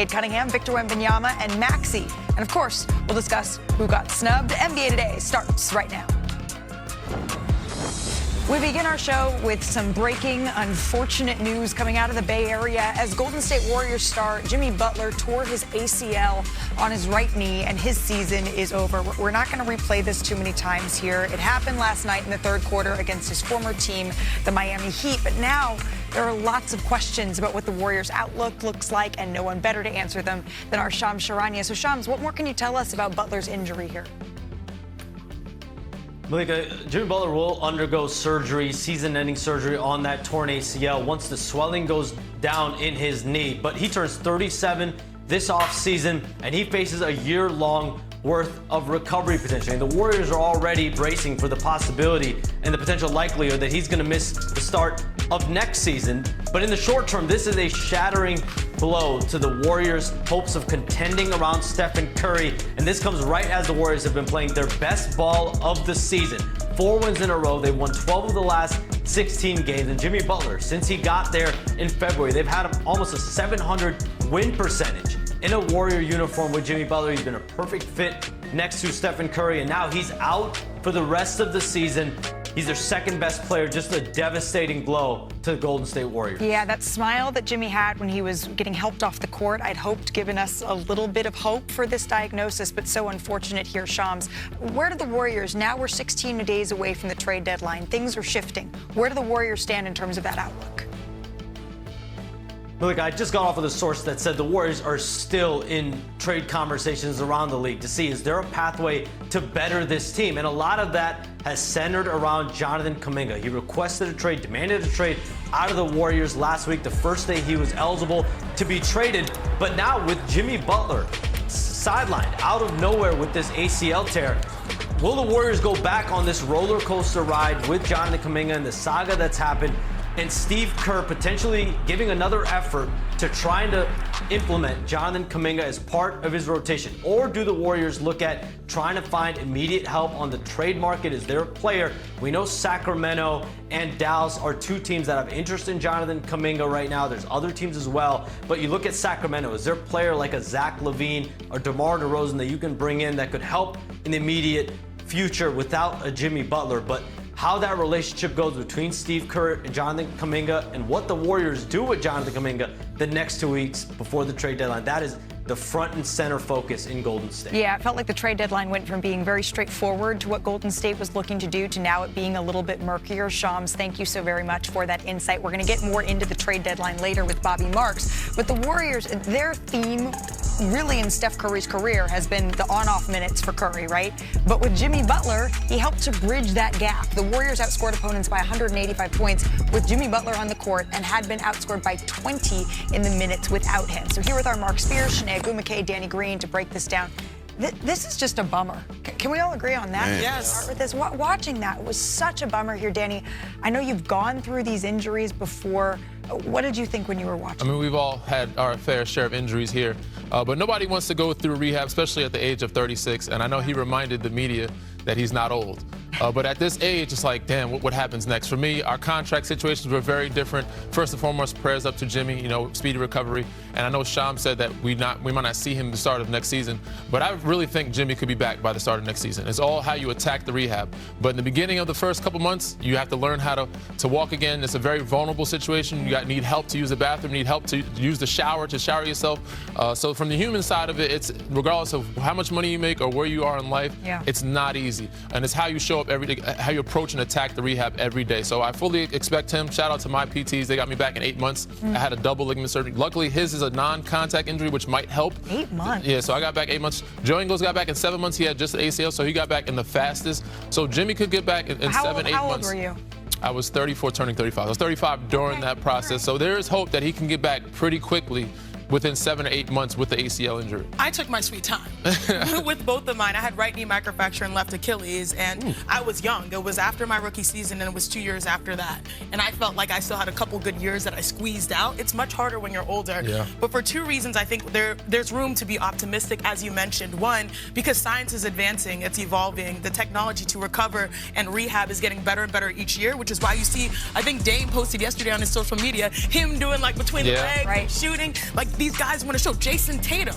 Cunningham, Victor Wembanyama, and Maxey. And of course, we'll discuss who got snubbed. NBA Today starts right now. We begin our show with some breaking, unfortunate news coming out of the Bay Area as Golden State Warriors star Jimmy Butler tore his ACL on his right knee, and his season is over. We're not going to replay this too many times here. It happened last night in the third quarter against his former team, the Miami Heat, but now there are lots of questions about what the Warriors' outlook looks like, and no one better to answer them than our Shams Charania. So, Shams, what more can you tell us about Butler's injury here? Malika, Jimmy Butler will undergo surgery, season-ending surgery on that torn ACL once the swelling goes down in his knee. But he turns 37 this offseason, and he faces a year-long worth of recovery potential. And the Warriors are already bracing for the possibility and the potential likelihood that he's going to miss the start of next season. But in the short term, this is a shattering blow to the Warriors' hopes of contending around Stephen Curry. And this comes right as the Warriors have been playing their best ball of the season. 4 wins in a row. They've won 12 of the last 16 games. And Jimmy Butler, since he got there in February, they've had almost a 700 win percentage. In a Warrior uniform with Jimmy Butler, he's been a perfect fit next to Stephen Curry, and now he's out for the rest of the season. He's their second best player, just a devastating blow to the Golden State Warriors. Yeah, that smile that Jimmy had when he was getting helped off the court, I'd hoped given us a little bit of hope for this diagnosis, but so unfortunate here, Shams. Where do the Warriors, now we're 16 days away from the trade deadline, things are shifting. Where do the Warriors stand in terms of that outlook? Look, I just got off with a source that said the Warriors are still in trade conversations around the league to see, is there a pathway to better this team? And a lot of that has centered around Jonathan Kuminga. He requested a trade, demanded a trade out of the Warriors last week, the first day he was eligible to be traded. But now with Jimmy Butler sidelined out of nowhere with this ACL tear, will the Warriors go back on this roller coaster ride with Jonathan Kuminga and the saga that's happened, and Steve Kerr potentially giving another effort to trying to implement Jonathan Kuminga as part of his rotation? Or do the Warriors look at trying to find immediate help on the trade market? Is there a player? We know Sacramento and Dallas are two teams that have interest in Jonathan Kuminga right now. There's other teams as well. But you look at Sacramento, is there a player like a Zach LaVine or DeMar DeRozan that you can bring in that could help in the immediate future without a Jimmy Butler? But how that relationship goes between Steve Kerr and Jonathan Kuminga, and what the Warriors do with Jonathan Kuminga the next 2 weeks before the trade deadline, that is the front and center focus in Golden State. Yeah, it felt like the trade deadline went from being very straightforward to what Golden State was looking to do to now it being a little bit murkier. Shams, thank you so very much for that insight. We're going to get more into the trade deadline later with Bobby Marks. But the Warriors, their theme really in Steph Curry's career has been the on-off minutes for Curry, right? But with Jimmy Butler, he helped to bridge that gap. The Warriors outscored opponents by 185 points with Jimmy Butler on the court and had been outscored by 20 in the minutes without him. So here with our Mark Spears, Shanae Gumake, Danny Green to break this down. This is just a bummer. Can we all agree on that? Man. Yes. Start with this. Watching that was such a bummer here, Danny. I know you've gone through these injuries before. What did you think when you were watching? I mean, we've all had our fair share of injuries here, but nobody wants to go through rehab, especially at the age of 36. And I know he reminded the media that he's not old. But at this age, it's like, damn, what happens next? For me, our contract situations were very different. First and foremost, prayers up to Jimmy, speedy recovery. And I know Shams said that we might not see him at the start of next season, but I really think Jimmy could be back by the start of next season. It's all how you attack the rehab. But in the beginning of the first couple months, you have to learn how to walk again. It's a very vulnerable situation. You need help to use the bathroom, need help to use the shower, to shower yourself. So from the human side of it, it's regardless of how much money you make or where you are in life, it's not easy. And it's how you show up every day, how you approach and attack the rehab every day. So I fully expect him. Shout out to my PTs. They got me back in 8 months. I had a double ligament surgery. Luckily, his is a non-contact injury, which might help. 8 months? Yeah, so I got back 8 months. Joe Ingles got back in 7 months. He had just the ACL, so he got back in the fastest. So Jimmy could get back in 7, 8 months. How old were you? I was 34, turning 35. I was 35 during that process. So there is hope that he can get back pretty quickly within 7 or 8 months with the ACL injury. I took my sweet time with both of mine. I had right knee microfracture and left Achilles, and I was young. It was after my rookie season, and it was 2 years after that. And I felt like I still had a couple good years that I squeezed out. It's much harder when you're older. Yeah. But for 2 reasons, I think there's room to be optimistic, as you mentioned. One, because science is advancing, it's evolving. The technology to recover and rehab is getting better and better each year, which is why you see, I think Dame posted yesterday on his social media, him doing like between the legs and shooting. Like, these guys want to show, Jason Tatum,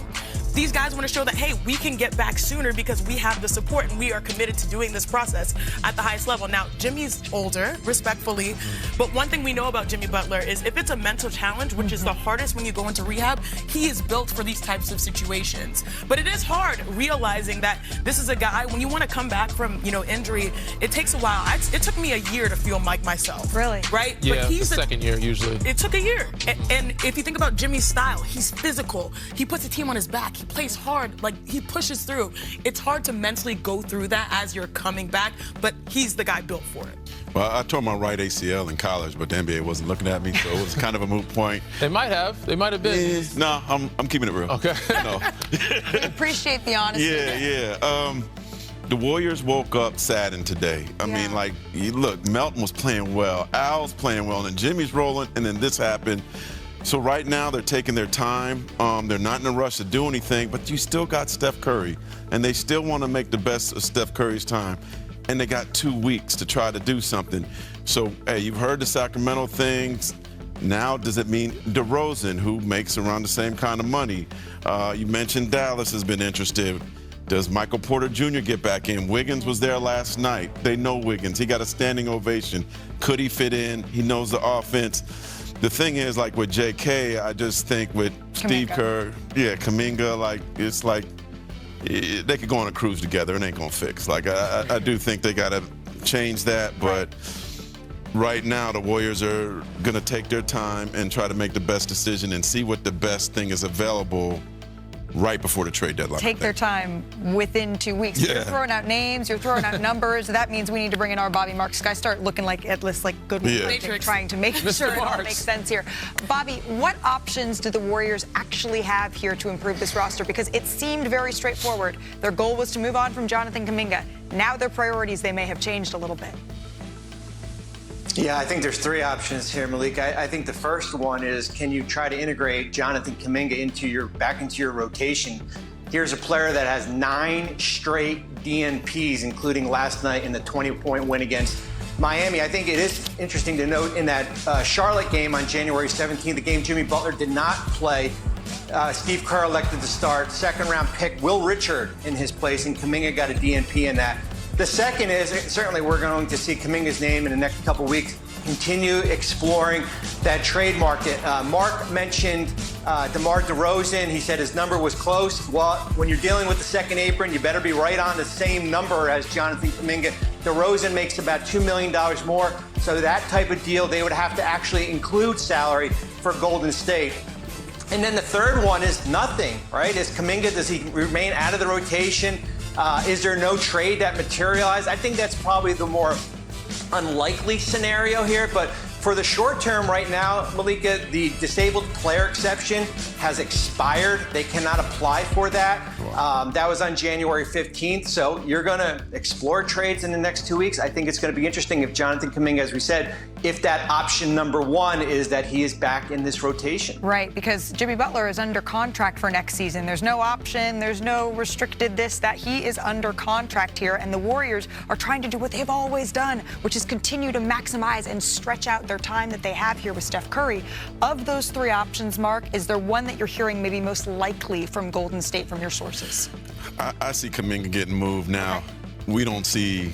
these guys want to show that, hey, we can get back sooner because we have the support and we are committed to doing this process at the highest level. Now, Jimmy's older, respectfully, but one thing we know about Jimmy Butler is if it's a mental challenge, which is the hardest when you go into rehab, he is built for these types of situations. But it is hard realizing that this is a guy, when you want to come back from, injury, it takes a while. It took me a year to feel like myself. Really? Right? Yeah, but he's the second year usually. It took a year. And if you think about Jimmy's style, he's physical. He puts the team on his back. He plays hard. Like, he pushes through. It's hard to mentally go through that as you're coming back, but he's the guy built for it. Well, I tore my right ACL in college, but the NBA wasn't looking at me, so it was kind of a moot point. They might have. They might have been. No, I'm keeping it real. Okay. No. We appreciate the honesty. Yeah. The Warriors woke up saddened today. I mean, look, Melton was playing well, Al's playing well, and Jimmy's rolling, and then this happened. So right now they're taking their time. They're not in a rush to do anything, but you still got Steph Curry, and they still want to make the best of Steph Curry's time. And they got 2 weeks to try to do something. So, hey, you've heard the Sacramento things. Now, does it mean DeRozan, who makes around the same kind of money? You mentioned Dallas has been interested. Does Michael Porter Jr. get back in? Wiggins was there last night. They know Wiggins. He got a standing ovation. Could he fit in? He knows the offense. The thing is, like with JK, I just think with Steve Kerr, Kuminga, it's like they could go on a cruise together and ain't gonna fix. Like I do think they gotta change that, but right now the Warriors are gonna take their time and try to make the best decision and see what the best thing is available right before the trade deadline. Take their time within 2 weeks. Yeah. You're throwing out names, you're throwing out numbers. That means we need to bring in our Bobby Marks guys. Start looking like at least like good Matrix. trying to make sure it all makes sense here. Bobby, what options do the Warriors actually have here to improve this roster? Because it seemed very straightforward. Their goal was to move on from Jonathan Kuminga. Now their priorities, they may have changed a little bit. Yeah, I think there's three options here, Malik. I think the first one is, can you try to integrate Jonathan Kuminga back into your rotation? Here's a player that has 9 straight DNPs, including last night in the 20-point win against Miami. I think it is interesting to note in that Charlotte game on January 17th, the game Jimmy Butler did not play. Steve Kerr elected to start. Second-round pick Will Richard in his place, and Kuminga got a DNP in that. The second is, certainly we're going to see Kuminga's name in the next couple weeks, continue exploring that trade market. Mark mentioned DeMar DeRozan. He said his number was close. Well, when you're dealing with the second apron, you better be right on the same number as Jonathan Kuminga. DeRozan makes about $2 million more. So that type of deal, they would have to actually include salary for Golden State. And then the third one is nothing, right? Is Kuminga, does he remain out of the rotation? Is there no trade that materialized? I think that's probably the more unlikely scenario here, but for the short term right now, Malika, the disabled player exception has expired. They cannot apply for that. That was on January 15th, so you're going to explore trades in the next 2 weeks. I think it's going to be interesting if Jonathan Kuminga, as we said, if that option number one is that he is back in this rotation. Right, because Jimmy Butler is under contract for next season. There's no option, there's no restricted this, that. He is under contract here, and the Warriors are trying to do what they've always done, which is continue to maximize and stretch out their time that they have here with Steph Curry. Of those three options, Mark, is there one that you're hearing maybe most likely from Golden State from your sources? I see Kuminga getting moved now. We don't see